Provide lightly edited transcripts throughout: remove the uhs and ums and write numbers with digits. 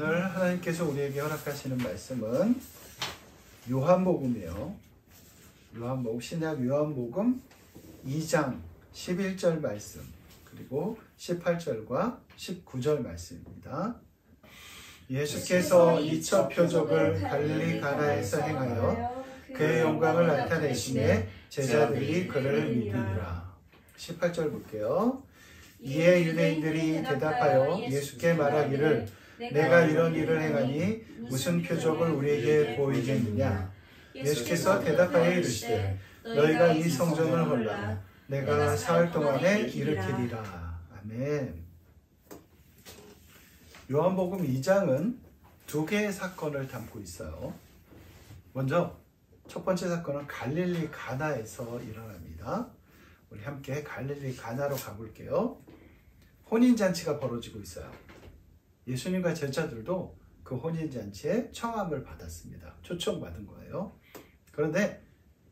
오늘 하나님께서 우리에게 허락하시는 말씀은 요한복음이에요. 요한복음, 신약 요한복음 2장 11절 말씀, 그리고 18절과 19절 말씀입니다. 예수께서 이 첫 표적을 갈릴리 가나에서 행하여 그의 영광을 나타내시매 제자들이 그를 믿으리라. 18절 볼게요. 이에 유대인들이 대답하여 예수께 말하기를 내가 이런 일을 행하니 무슨 표적을 우리에게 보이겠느냐. 예수께서 대답하여 이르시되 너희가 이 성전을 헐라 내가 사흘 동안에 일으키리라. 아멘. 요한복음 2장은 두 개의 사건을 담고 있어요. 먼저 첫 번째 사건은 갈릴리 가나에서 일어납니다. 우리 함께 갈릴리 가나로 가볼게요. 혼인잔치가 벌어지고 있어요. 예수님과 제자들도 그 혼인잔치에 청함을 받았습니다. 초청받은 거예요. 그런데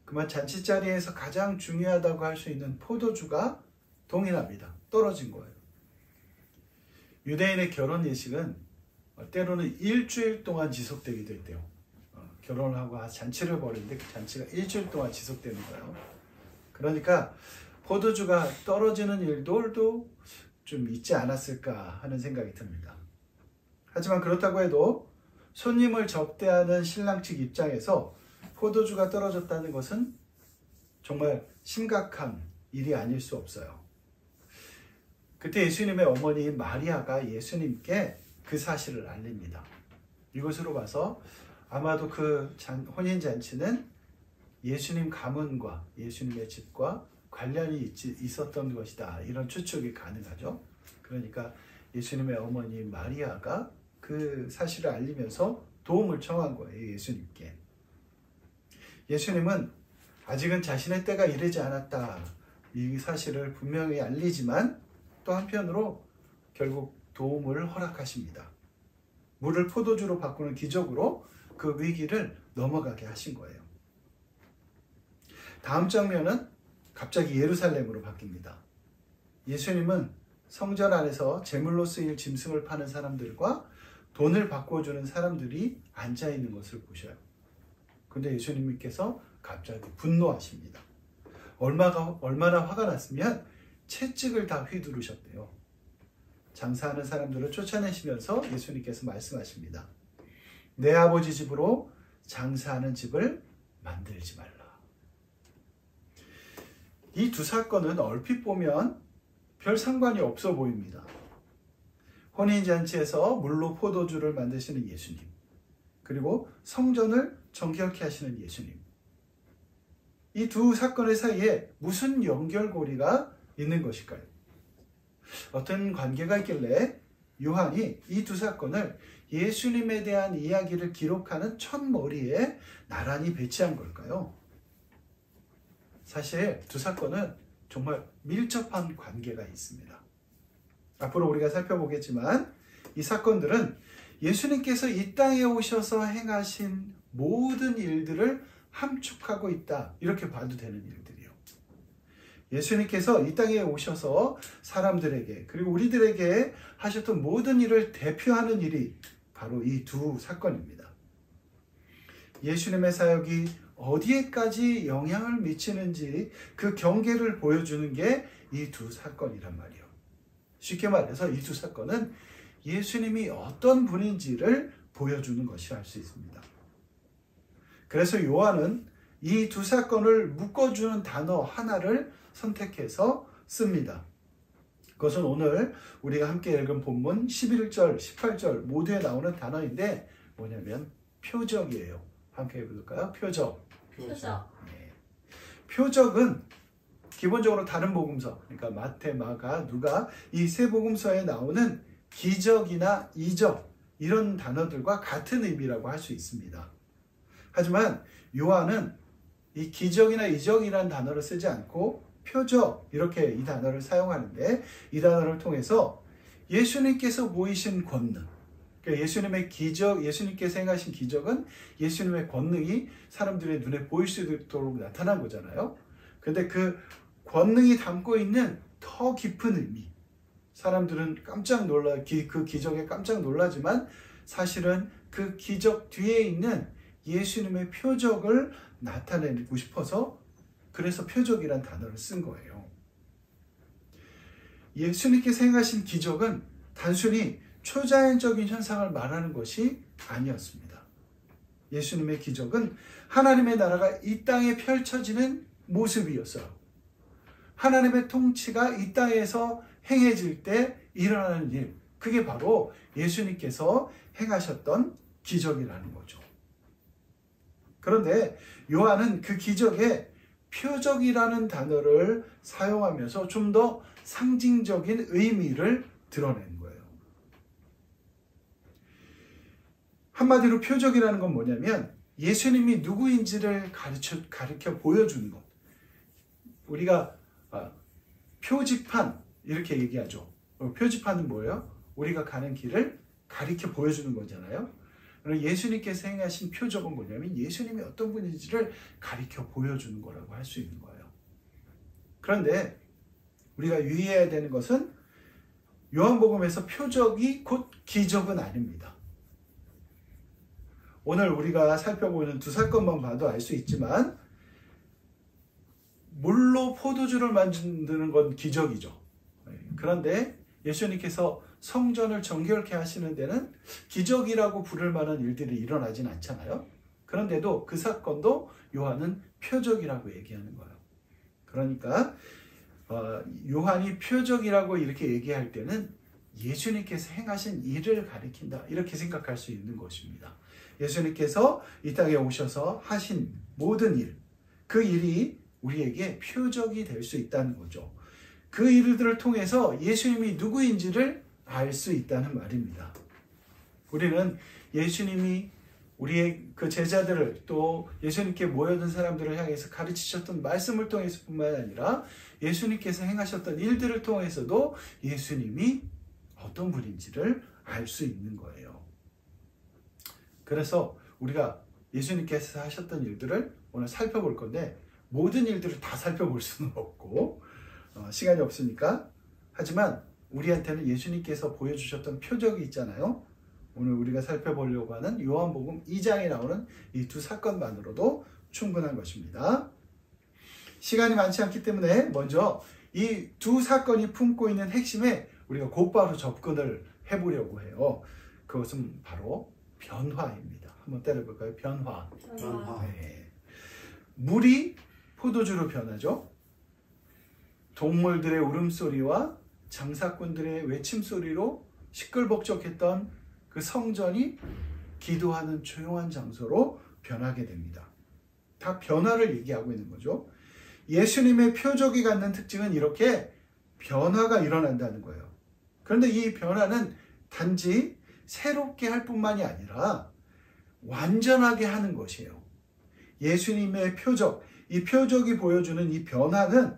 그만 잔치 자리에서 가장 중요하다고 할 수 있는 포도주가 동일합니다. 떨어진 거예요. 유대인의 결혼 예식은 때로는 일주일 동안 지속되기도 했대요. 결혼을 하고 잔치를 벌이는데 그 잔치가 일주일 동안 지속되는 거예요. 그러니까 포도주가 떨어지는 일들도 좀 있지 않았을까 하는 생각이 듭니다. 하지만 그렇다고 해도 손님을 접대하는 신랑 측 입장에서 포도주가 떨어졌다는 것은 정말 심각한 일이 아닐 수 없어요. 그때 예수님의 어머니 마리아가 예수님께 그 사실을 알립니다. 이것으로 봐서 아마도 그 혼인잔치는 예수님 가문과 예수님의 집과 관련이 있었던 것이다. 이런 추측이 가능하죠. 그러니까 예수님의 어머니 마리아가 그 사실을 알리면서 도움을 청한 거예요. 예수님께. 예수님은 아직은 자신의 때가 이르지 않았다. 이 사실을 분명히 알리지만 또 한편으로 결국 도움을 허락하십니다. 물을 포도주로 바꾸는 기적으로 그 위기를 넘어가게 하신 거예요. 다음 장면은 갑자기 예루살렘으로 바뀝니다. 예수님은 성전 안에서 제물로 쓰일 짐승을 파는 사람들과 돈을 바꿔주는 사람들이 앉아있는 것을 보셔요. 그런데 예수님께서 갑자기 분노하십니다. 얼마나 화가 났으면 채찍을 다 휘두르셨대요. 장사하는 사람들을 쫓아내시면서 예수님께서 말씀하십니다. 내 아버지 집으로 장사하는 집을 만들지 말라. 이 두 사건은 얼핏 보면 별 상관이 없어 보입니다. 혼인잔치에서 물로 포도주를 만드시는 예수님, 그리고 성전을 정결케 하시는 예수님. 이 두 사건의 사이에 무슨 연결고리가 있는 것일까요? 어떤 관계가 있길래 요한이 이 두 사건을 예수님에 대한 이야기를 기록하는 첫머리에 나란히 배치한 걸까요? 사실 두 사건은 정말 밀접한 관계가 있습니다. 앞으로 우리가 살펴보겠지만 이 사건들은 예수님께서 이 땅에 오셔서 행하신 모든 일들을 함축하고 있다. 이렇게 봐도 되는 일들이요. 예수님께서 이 땅에 오셔서 사람들에게 그리고 우리들에게 하셨던 모든 일을 대표하는 일이 바로 이 두 사건입니다. 예수님의 사역이 어디에까지 영향을 미치는지 그 경계를 보여주는 게 이 두 사건이란 말이에요. 쉽게 말해서 이 두 사건은 예수님이 어떤 분인지를 보여주는 것이라 할 수 있습니다. 그래서 요한은 이 두 사건을 묶어주는 단어 하나를 선택해서 씁니다. 그것은 오늘 우리가 함께 읽은 본문 11절, 18절 모두에 나오는 단어인데 뭐냐면 표적이에요. 함께 해볼까요? 표적. 네. 표적은 기본적으로 다른 복음서, 그러니까 마태, 마가, 누가 이 세 복음서에 나오는 기적이나 이적 이런 단어들과 같은 의미라고 할 수 있습니다. 하지만 요한은 이 기적이나 이적이라는 단어를 쓰지 않고 표적 이렇게 이 단어를 사용하는데 이 단어를 통해서 예수님께서 보이신 권능, 그러니까 예수님의 기적, 예수님께서 행하신 기적은 예수님의 권능이 사람들의 눈에 보일 수 있도록 나타난 거잖아요. 그런데 그 권능이 담고 있는 더 깊은 의미, 사람들은 깜짝 놀라, 그 기적에 깜짝 놀라지만 사실은 그 기적 뒤에 있는 예수님의 표적을 나타내고 싶어서 그래서 표적이란 단어를 쓴 거예요. 예수님께서 행하신 기적은 단순히 초자연적인 현상을 말하는 것이 아니었습니다. 예수님의 기적은 하나님의 나라가 이 땅에 펼쳐지는 모습이었어요. 하나님의 통치가 이 땅에서 행해질 때 일어나는 일, 그게 바로 예수님께서 행하셨던 기적이라는 거죠. 그런데 요한은 그 기적에 표적이라는 단어를 사용하면서 좀 더 상징적인 의미를 드러낸 거예요. 한마디로 표적이라는 건 뭐냐면 예수님이 누구인지를 가르쳐 보여주는 것. 우리가 표지판 이렇게 얘기하죠. 표지판은 뭐예요? 우리가 가는 길을 가르쳐 보여주는 거잖아요. 예수님께서 행하신 표적은 뭐냐면 예수님이 어떤 분인지를 가르쳐 보여주는 거라고 할 수 있는 거예요. 그런데 우리가 유의해야 되는 것은 요한복음에서 표적이 곧 기적은 아닙니다. 오늘 우리가 살펴보는 두 사건만 봐도 알 수 있지만 물로 포도주를 만드는 건 기적이죠. 그런데 예수님께서 성전을 정결케 하시는 데는 기적이라고 부를 만한 일들이 일어나진 않잖아요. 그런데도 그 사건도 요한은 표적이라고 얘기하는 거예요. 그러니까 요한이 표적이라고 이렇게 얘기할 때는 예수님께서 행하신 일을 가리킨다 이렇게 생각할 수 있는 것입니다. 예수님께서 이 땅에 오셔서 하신 모든 일, 그 일이 우리에게 표적이 될 수 있다는 거죠. 그 일들을 통해서 예수님이 누구인지를 알 수 있다는 말입니다. 우리는 예수님이 우리의 그 제자들을 또 예수님께 모여든 사람들을 향해서 가르치셨던 말씀을 통해서 뿐만 아니라 예수님께서 행하셨던 일들을 통해서도 예수님이 어떤 분인지를 알 수 있는 거예요. 그래서 우리가 예수님께서 하셨던 일들을 오늘 살펴볼 건데 모든 일들을 다 살펴볼 수는 없고 시간이 없으니까 하지만 우리한테는 예수님께서 보여주셨던 표적이 있잖아요. 오늘 우리가 살펴보려고 하는 요한복음 2장에 나오는 이 두 사건만으로도 충분한 것입니다. 시간이 많지 않기 때문에 먼저 이 두 사건이 품고 있는 핵심에 우리가 곧바로 접근을 해보려고 해요. 그것은 바로 변화입니다. 한번 때려볼까요? 변화. 네. 물이 포도주로 변하죠. 동물들의 울음소리와 장사꾼들의 외침소리로 시끌벅적했던 그 성전이 기도하는 조용한 장소로 변하게 됩니다. 다 변화를 얘기하고 있는 거죠. 예수님의 표적이 갖는 특징은 이렇게 변화가 일어난다는 거예요. 그런데 이 변화는 단지 새롭게 할 뿐만이 아니라 완전하게 하는 것이에요. 예수님의 표적, 이 표적이 보여주는 이 변화는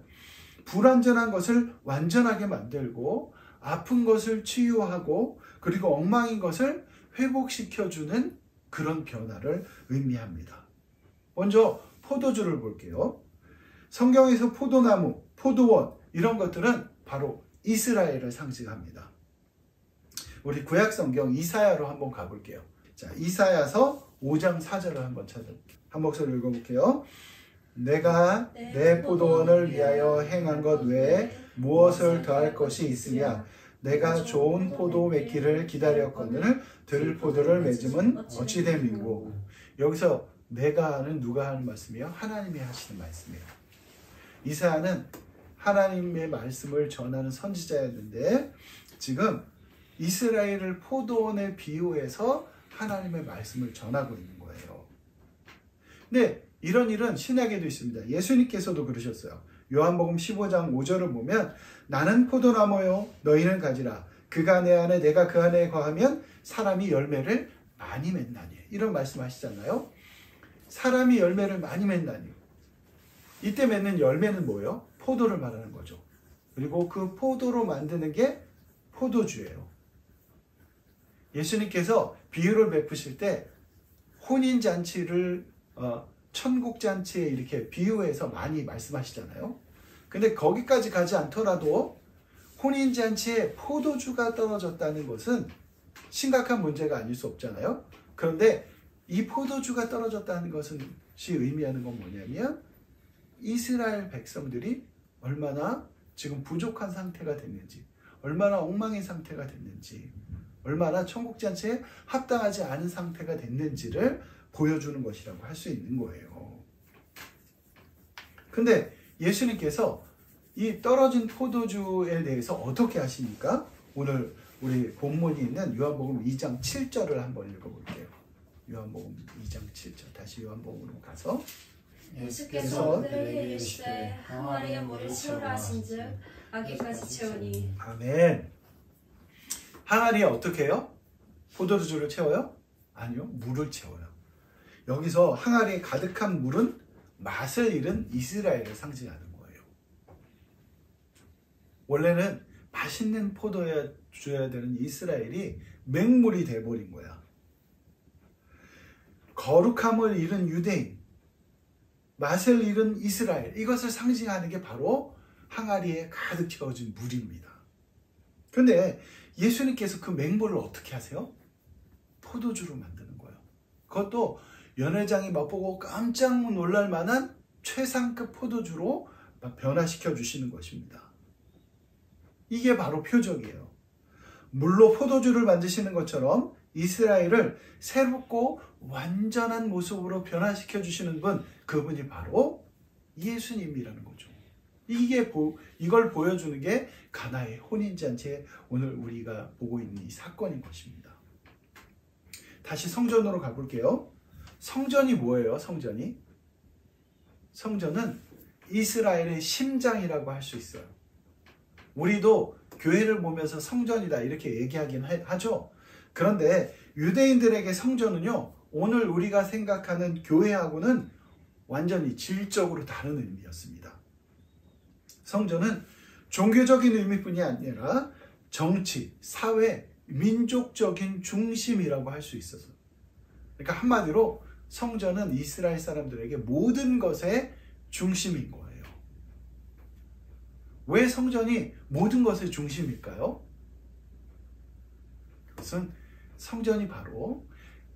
불완전한 것을 완전하게 만들고 아픈 것을 치유하고 그리고 엉망인 것을 회복시켜주는 그런 변화를 의미합니다. 먼저 포도주를 볼게요. 성경에서 포도나무, 포도원 이런 것들은 바로 이스라엘을 상징합니다. 우리 구약성경 이사야로 한번 가볼게요. 자, 이사야서 5장 4절을 한번 찾아볼게요. 한 목소리 읽어볼게요. 내가 내 포도원을 위하여 행한 것 외에 무엇을 더할 것이 있으랴. 내가 좋은 포도 맺기를 기다렸거늘 들포도를 맺음은 어찌 됨이고. 여기서 내가는 누가 하는 말씀이에요? 하나님이 하시는 말씀이에요. 이사야는 하나님의 말씀을 전하는 선지자였는데 지금 이스라엘을 포도원에 비유해서 하나님의 말씀을 전하고 있는 거예요. 근데 이런 일은 신약에도 있습니다. 예수님께서도 그러셨어요. 요한복음 15장 5절을 보면 나는 포도나무요 너희는 가지라. 그가 내 안에 내가 그 안에 거하면 사람이 열매를 많이 맺나니. 이런 말씀하시잖아요. 사람이 열매를 많이 맺나니. 이때 맺는 열매는 뭐예요? 포도를 말하는 거죠. 그리고 그 포도로 만드는 게 포도주예요. 예수님께서 비유를 베푸실 때 혼인잔치를 천국잔치에 이렇게 비유해서 많이 말씀하시잖아요. 근데 거기까지 가지 않더라도 혼인잔치에 포도주가 떨어졌다는 것은 심각한 문제가 아닐 수 없잖아요. 그런데 이 포도주가 떨어졌다는 것이 의미하는 건 뭐냐면 이스라엘 백성들이 얼마나 지금 부족한 상태가 됐는지, 얼마나 엉망인 상태가 됐는지, 얼마나 천국잔치에 합당하지 않은 상태가 됐는지를 보여주는 것이라고 할 수 있는 거예요. 근데 예수님께서 이 떨어진 포도주에 대해서 어떻게 하십니까? 오늘 우리 본문이 있는 요한복음 2장 7절을 한번 읽어볼게요. 요한복음 2장 7절. 다시 요한복음으로 가서 예수께서 그들에게 이르시되 항아리에 물을 채우라 하신즉 아기까지 채우니. 아멘. 항아리에 어떻게 해요? 포도주를 채워요? 아니요, 물을 채워요. 여기서 항아리에 가득한 물은 맛을 잃은 이스라엘을 상징하는 거예요. 원래는 맛있는 포도에 줘야 되는 이스라엘이 맹물이 돼버린 거야. 거룩함을 잃은 유대인, 맛을 잃은 이스라엘, 이것을 상징하는 게 바로 항아리에 가득 채워진 물입니다. 그런데 예수님께서 그 맹물을 어떻게 하세요? 포도주로 만드는 거예요. 그것도 연회장이 맛보고 깜짝 놀랄 만한 최상급 포도주로 변화시켜 주시는 것입니다. 이게 바로 표적이에요. 물로 포도주를 만드시는 것처럼 이스라엘을 새롭고 완전한 모습으로 변화시켜 주시는 분, 그분이 바로 예수님이라는 거죠. 이걸 보여주는 게 가나의 혼인잔치에 오늘 우리가 보고 있는 이 사건인 것입니다. 다시 성전으로 가볼게요. 성전이 뭐예요? 성전은 이스라엘의 심장이라고 할 수 있어요. 우리도 교회를 보면서 성전이다 이렇게 얘기하긴 하죠. 그런데 유대인들에게 성전은요, 오늘 우리가 생각하는 교회하고는 완전히 질적으로 다른 의미였습니다. 성전은 종교적인 의미뿐이 아니라 정치, 사회, 민족적인 중심이라고 할 수 있어서, 그러니까 한마디로 성전은 이스라엘 사람들에게 모든 것의 중심인 거예요. 왜 성전이 모든 것의 중심일까요? 그것은 성전이 바로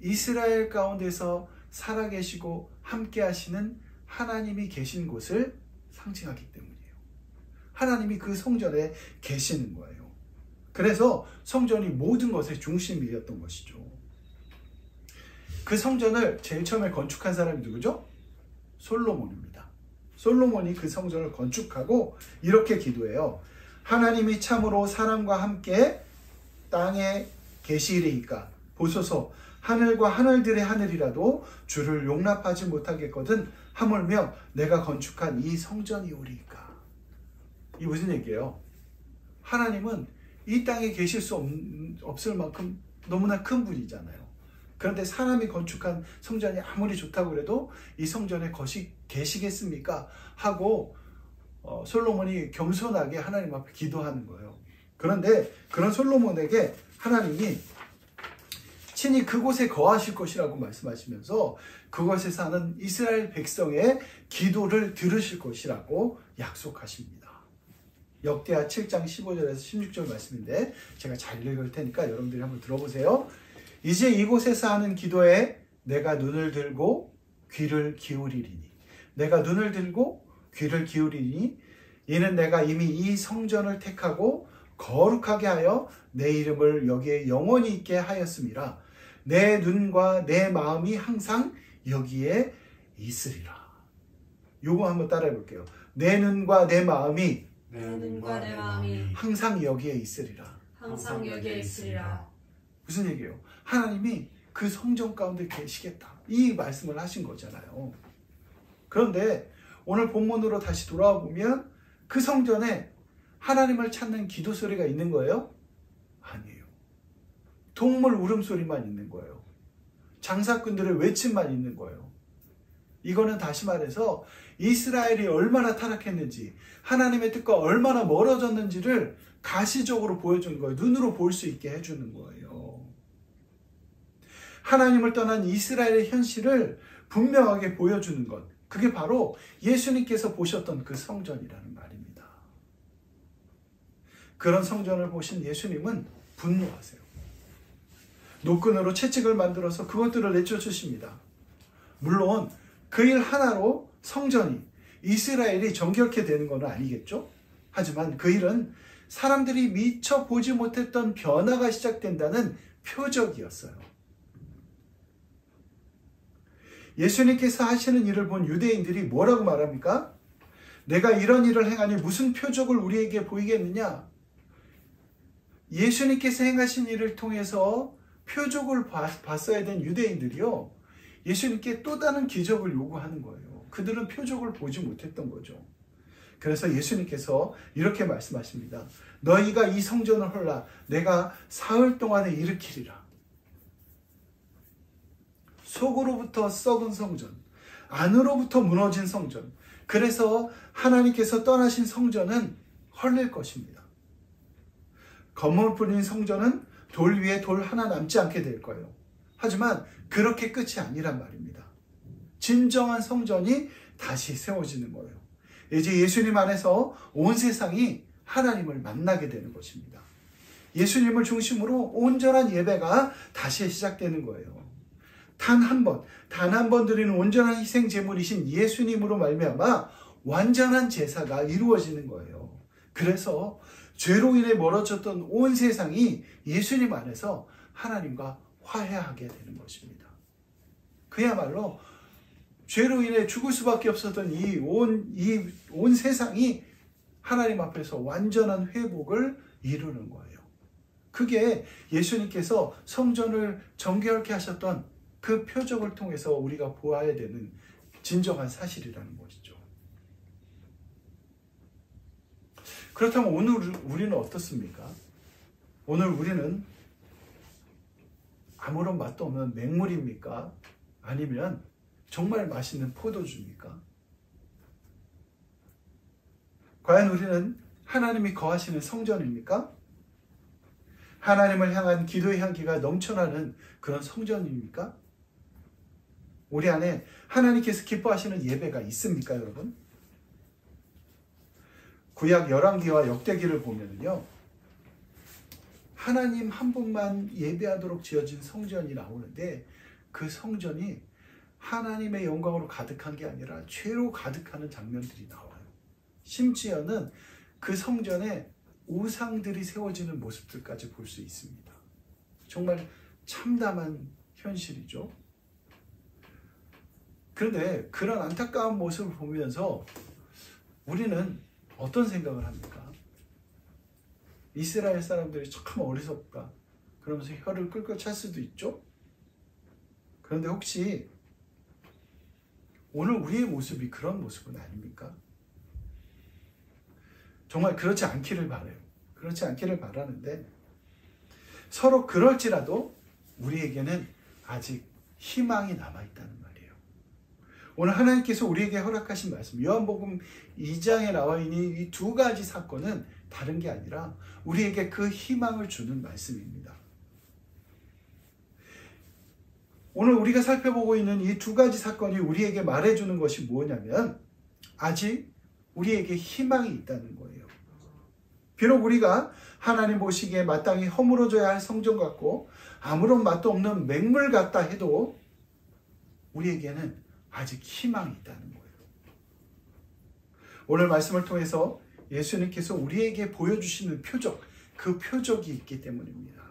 이스라엘 가운데서 살아계시고 함께 하시는 하나님이 계신 곳을 상징하기 때문이에요. 하나님이 그 성전에 계시는 거예요. 그래서 성전이 모든 것의 중심이었던 것이죠. 그 성전을 제일 처음에 건축한 사람이 누구죠? 솔로몬입니다. 솔로몬이 그 성전을 건축하고 이렇게 기도해요. 하나님이 참으로 사람과 함께 땅에 계시리이까 보소서, 하늘과 하늘들의 하늘이라도 주를 용납하지 못하겠거든 하물며 내가 건축한 이 성전이오리이까. 이게 무슨 얘기예요? 하나님은 이 땅에 계실 수 없을 만큼 너무나 큰 분이잖아요. 그런데 사람이 건축한 성전이 아무리 좋다고 해도 이 성전에 계시겠습니까? 하고 솔로몬이 겸손하게 하나님 앞에 기도하는 거예요. 그런데 그런 솔로몬에게 하나님이 친히 그곳에 거하실 것이라고 말씀하시면서 그것에 사는 이스라엘 백성의 기도를 들으실 것이라고 약속하십니다. 역대하 7장 15절에서 16절 말씀인데 제가 잘 읽을 테니까 여러분들이 한번 들어보세요. 이제 이곳에서 하는 기도에 내가 눈을 들고 귀를 기울이리니, 내가 눈을 들고 귀를 기울이니 이는 내가 이미 이 성전을 택하고 거룩하게 하여 내 이름을 여기에 영원히 있게 하였음이라. 내 눈과 내 마음이 항상 여기에 있으리라. 요거 한번 따라해 볼게요. 내 눈과 내 마음이 항상 여기에 있으리라. 항상 여기에 있으리라. 무슨 얘기예요? 하나님이 그 성전 가운데 계시겠다, 이 말씀을 하신 거잖아요. 그런데 오늘 본문으로 다시 돌아와 보면 그 성전에 하나님을 찾는 기도 소리가 있는 거예요? 아니에요. 동물 울음소리만 있는 거예요. 장사꾼들의 외침만 있는 거예요. 이거는 다시 말해서 이스라엘이 얼마나 타락했는지, 하나님의 뜻과 얼마나 멀어졌는지를 가시적으로 보여주는 거예요. 눈으로 볼 수 있게 해주는 거예요. 하나님을 떠난 이스라엘의 현실을 분명하게 보여주는 것, 그게 바로 예수님께서 보셨던 그 성전이라는 말입니다. 그런 성전을 보신 예수님은 분노하세요. 노끈으로 채찍을 만들어서 그것들을 내쫓으십니다. 물론 그 일 하나로 성전이, 이스라엘이 정결케 되는 건 아니겠죠? 하지만 그 일은 사람들이 미처 보지 못했던 변화가 시작된다는 표적이었어요. 예수님께서 하시는 일을 본 유대인들이 뭐라고 말합니까? 내가 이런 일을 행하니 무슨 표적을 우리에게 보이겠느냐? 예수님께서 행하신 일을 통해서 표적을 봤어야 된 유대인들이요, 예수님께 또 다른 기적을 요구하는 거예요. 그들은 표적을 보지 못했던 거죠. 그래서 예수님께서 이렇게 말씀하십니다. 너희가 이 성전을 헐라 내가 사흘 동안에 일으키리라. 속으로부터 썩은 성전, 안으로부터 무너진 성전, 그래서 하나님께서 떠나신 성전은 헐릴 것입니다. 검을 뿌린 성전은 돌 위에 돌 하나 남지 않게 될 거예요. 하지만 그렇게 끝이 아니란 말입니다. 진정한 성전이 다시 세워지는 거예요. 이제 예수님 안에서 온 세상이 하나님을 만나게 되는 것입니다. 예수님을 중심으로 온전한 예배가 다시 시작되는 거예요. 단 한 번 드리는 온전한 희생 제물이신 예수님으로 말미암아 완전한 제사가 이루어지는 거예요. 그래서 죄로 인해 멀어졌던 온 세상이 예수님 안에서 하나님과 화해하게 되는 것입니다. 그야말로 죄로 인해 죽을 수밖에 없었던 이 온 세상이 하나님 앞에서 완전한 회복을 이루는 거예요. 그게 예수님께서 성전을 정결케 하셨던 그 표적을 통해서 우리가 보아야 되는 진정한 사실이라는 것이죠. 그렇다면 오늘 우리는 어떻습니까? 오늘 우리는 아무런 맛도 없는 맹물입니까? 아니면 정말 맛있는 포도주입니까? 과연 우리는 하나님이 거하시는 성전입니까? 하나님을 향한 기도의 향기가 넘쳐나는 그런 성전입니까? 우리 안에 하나님께서 기뻐하시는 예배가 있습니까, 여러분? 구약 열왕기와 역대기를 보면요, 하나님 한 분만 예배하도록 지어진 성전이 나오는데 그 성전이 하나님의 영광으로 가득한 게 아니라 죄로 가득하는 장면들이 나와요. 심지어는 그 성전에 우상들이 세워지는 모습들까지 볼 수 있습니다. 정말 참담한 현실이죠. 그런데 그런 안타까운 모습을 보면서 우리는 어떤 생각을 합니까? 이스라엘 사람들이 참 어리석다 그러면서 혀를 끌끌 찰 수도 있죠. 그런데 혹시 오늘 우리의 모습이 그런 모습은 아닙니까? 정말 그렇지 않기를 바라요. 그렇지 않기를 바라는데 서로 그럴지라도 우리에게는 아직 희망이 남아있다는 말이에요. 오늘 하나님께서 우리에게 허락하신 말씀, 요한복음 2장에 나와 있는 이 두 가지 사건은 다른 게 아니라 우리에게 그 희망을 주는 말씀입니다. 오늘 우리가 살펴보고 있는 이 두 가지 사건이 우리에게 말해주는 것이 뭐냐면 아직 우리에게 희망이 있다는 거예요. 비록 우리가 하나님 보시기에 마땅히 허물어져야 할 성전 같고 아무런 맛도 없는 맹물 같다 해도 우리에게는 아직 희망이 있다는 거예요. 오늘 말씀을 통해서 예수님께서 우리에게 보여주시는 표적, 그 표적이 있기 때문입니다.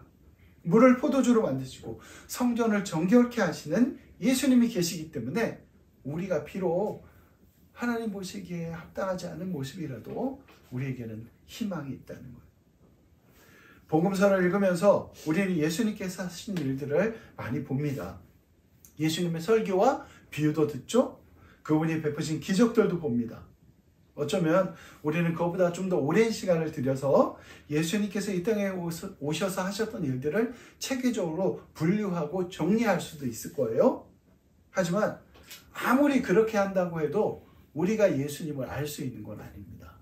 물을 포도주로 만드시고 성전을 정결케 하시는 예수님이 계시기 때문에 우리가 비록 하나님 보시기에 합당하지 않은 모습이라도 우리에게는 희망이 있다는 거예요. 복음서를 읽으면서 우리는 예수님께서 하신 일들을 많이 봅니다. 예수님의 설교와 비유도 듣죠. 그분이 베푸신 기적들도 봅니다. 어쩌면 우리는 그보다 좀 더 오랜 시간을 들여서 예수님께서 이 땅에 오셔서 하셨던 일들을 체계적으로 분류하고 정리할 수도 있을 거예요. 하지만 아무리 그렇게 한다고 해도 우리가 예수님을 알 수 있는 건 아닙니다.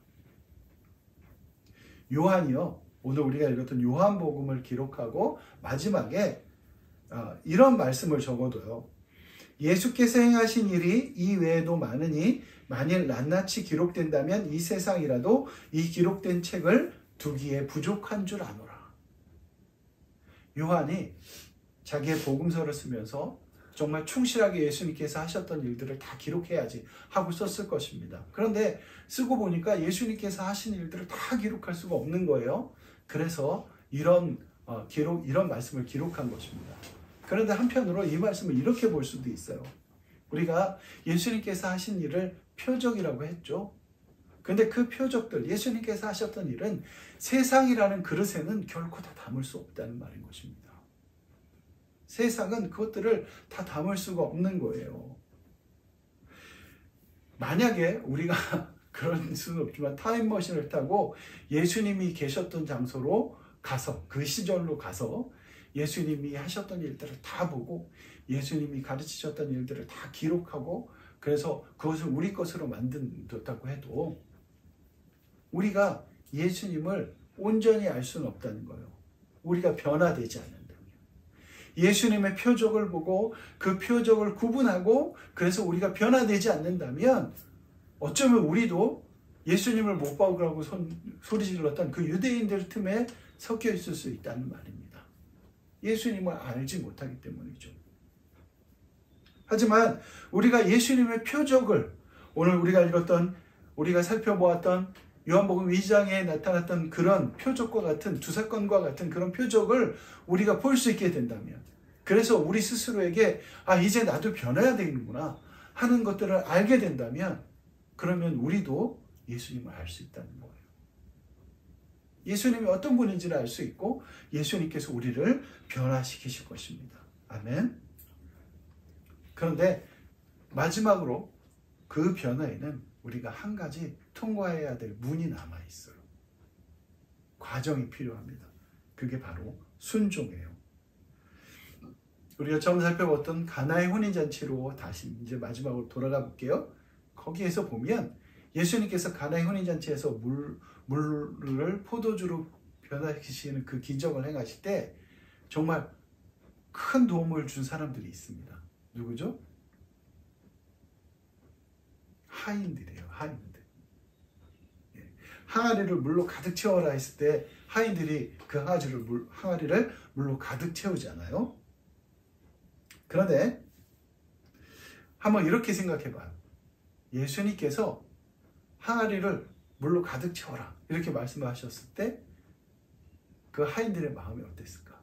요한이요, 오늘 우리가 읽었던 요한복음을 기록하고 마지막에 이런 말씀을 적어둬요. 예수께서 행하신 일이 이 외에도 많으니 만일 낱낱이 기록된다면 이 세상이라도 이 기록된 책을 두기에 부족한 줄 아노라. 요한이 자기의 복음서를 쓰면서 정말 충실하게 예수님께서 하셨던 일들을 다 기록해야지 하고 썼을 것입니다. 그런데 쓰고 보니까 예수님께서 하신 일들을 다 기록할 수가 없는 거예요. 그래서 이런 말씀을 기록한 것입니다. 그런데 한편으로 이 말씀을 이렇게 볼 수도 있어요. 우리가 예수님께서 하신 일을 표적이라고 했죠. 근데 그 표적들, 예수님께서 하셨던 일은 세상이라는 그릇에는 결코 다 담을 수 없다는 말인 것입니다. 세상은 그것들을 다 담을 수가 없는 거예요. 만약에 우리가 그럴 수는 없지만 타임머신을 타고 예수님이 계셨던 장소로 가서, 그 시절로 가서 예수님이 하셨던 일들을 다 보고 예수님이 가르치셨던 일들을 다 기록하고 그래서 그것을 우리 것으로 만든다고 해도 우리가 예수님을 온전히 알 수는 없다는 거예요. 우리가 변화되지 않는다면. 예수님의 표적을 보고 그 표적을 구분하고 그래서 우리가 변화되지 않는다면 어쩌면 우리도 예수님을 못 박으라고 소리 질렀던 그 유대인들 틈에 섞여 있을 수 있다는 말입니다. 예수님을 알지 못하기 때문이죠. 하지만 우리가 예수님의 표적을 오늘 우리가 읽었던 우리가 살펴보았던 요한복음 2장에 나타났던 그런 표적과 같은 두 사건과 같은 그런 표적을 우리가 볼 수 있게 된다면 그래서 우리 스스로에게 이제 나도 변해야 되는구나 하는 것들을 알게 된다면 그러면 우리도 예수님을 알 수 있다는 거예요. 예수님이 어떤 분인지를 알 수 있고 예수님께서 우리를 변화시키실 것입니다. 아멘. 그런데 마지막으로 그 변화에는 우리가 한 가지 통과해야 될 문이 남아있어요. 과정이 필요합니다. 그게 바로 순종이에요. 우리가 처음 살펴봤던 가나의 혼인잔치로 다시 이제 마지막으로 돌아가 볼게요. 거기에서 보면 예수님께서 가나의 혼인잔치에서 물을 포도주로 변화시키시는 그 기적을 행하실 때 정말 큰 도움을 준 사람들이 있습니다. 누구죠? 하인들이에요. 하인들. 항아리를 물로 가득 채워라 했을 때 하인들이 그 항아리를 물로 가득 채우잖아요. 그런데 한번 이렇게 생각해봐요. 예수님께서 항아리를 물로 가득 채워라 이렇게 말씀하셨을 때 그 하인들의 마음이 어땠을까?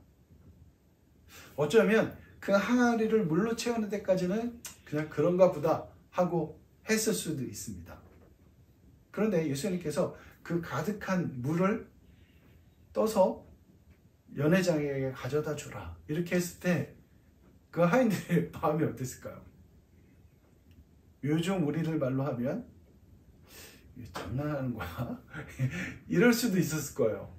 어쩌면 그 항아리를 물로 채우는 데까지는 그냥 그런가 보다 하고 했을 수도 있습니다. 그런데 예수님께서 그 가득한 물을 떠서 연회장에게 가져다 주라 이렇게 했을 때 그 하인들의 마음이 어땠을까요? 요즘 우리들 말로 하면 장난하는 거야? 이럴 수도 있었을 거예요.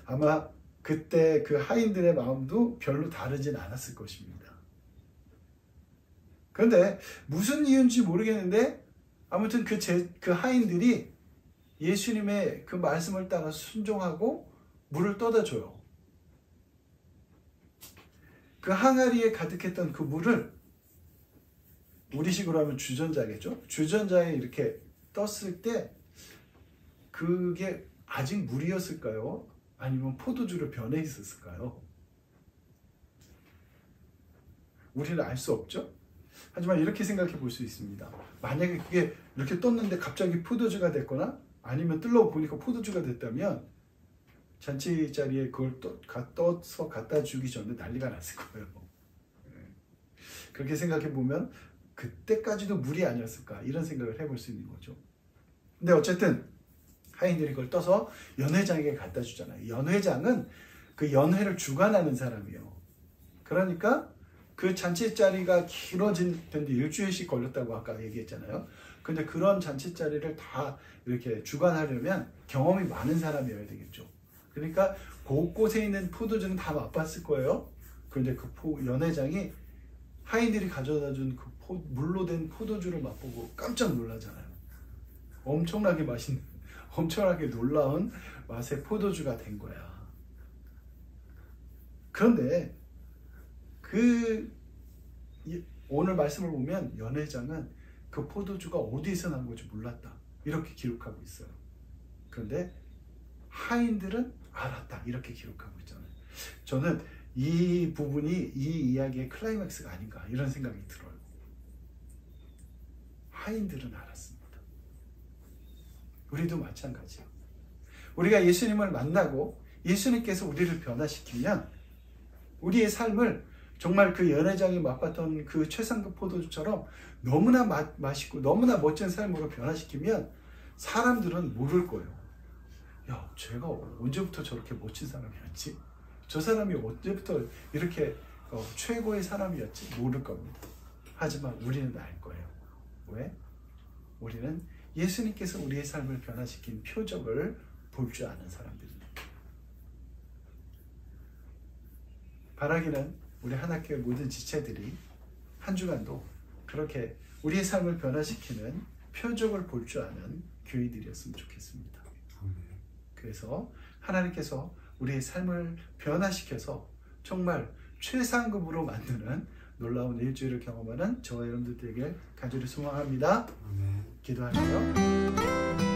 아마 그때 그 하인들의 마음도 별로 다르진 않았을 것입니다. 그런데 무슨 이유인지 모르겠는데 아무튼 그 하인들이 예수님의 그 말씀을 따라 순종하고 물을 떠다 줘요. 그 항아리에 가득했던 그 물을 우리식으로 하면 주전자겠죠? 주전자에 이렇게 떴을 때 그게 아직 물이었을까요? 아니면 포도주로 변해 있었을까요? 우리는 알 수 없죠? 하지만 이렇게 생각해 볼 수 있습니다. 만약에 그게 이렇게 떴는데 갑자기 포도주가 됐거나 아니면 뜰러 보니까 포도주가 됐다면 잔치 자리에 그걸 떠서 갖다 주기 전에 난리가 났을 거예요. 그렇게 생각해 보면 그때까지도 물이 아니었을까 이런 생각을 해볼 수 있는 거죠. 근데 어쨌든 하인들이 그걸 떠서 연회장에게 갖다 주잖아요. 연회장은 그 연회를 주관하는 사람이에요. 그러니까 그 잔치 자리가 길어진 텐데 일주일씩 걸렸다고 아까 얘기했잖아요. 근데 그런 잔치 자리를 다 이렇게 주관하려면 경험이 많은 사람이어야 되겠죠. 그러니까 곳곳에 있는 포도주는 다 맛봤을 거예요. 그런데 그 연회장이 하인들이 가져다 준 그 물로 된 포도주를 맛보고 깜짝 놀라잖아요. 엄청나게 맛있는, 엄청나게 놀라운 맛의 포도주가 된 거야. 그런데 오늘 말씀을 보면 연회장은 그 포도주가 어디서 난 건지 몰랐다 이렇게 기록하고 있어요. 그런데 하인들은 알았다 이렇게 기록하고 있잖아요. 저는 이 부분이 이 이야기의 클라이맥스가 아닌가 이런 생각이 들어요. 하인들은 알았습니다. 우리도 마찬가지예요. 우리가 예수님을 만나고 예수님께서 우리를 변화시키면 우리의 삶을 정말 그 연회장이 맛봤던 그 최상급 포도주처럼 너무나 맛있고 너무나 멋진 삶으로 변화시키면 사람들은 모를 거예요. 야, 쟤가 언제부터 저렇게 멋진 사람이었지? 저 사람이 언제부터 이렇게 최고의 사람이었지? 모를 겁니다. 하지만 우리는 알 거예요. 왜? 우리는 예수님께서 우리의 삶을 변화시킨 표적을 볼 줄 아는 사람들입니다. 바라기는 우리 하나교회 모든 지체들이 한 주간도 그렇게 우리의 삶을 변화시키는 표적을 볼 줄 아는 교회들이었으면 좋겠습니다. 그래서 하나님께서 우리의 삶을 변화시켜서 정말 최상급으로 만드는 놀라운 일주일을 경험하는 저와 여러분들 되길 간절히 소망합니다. 기도할게요.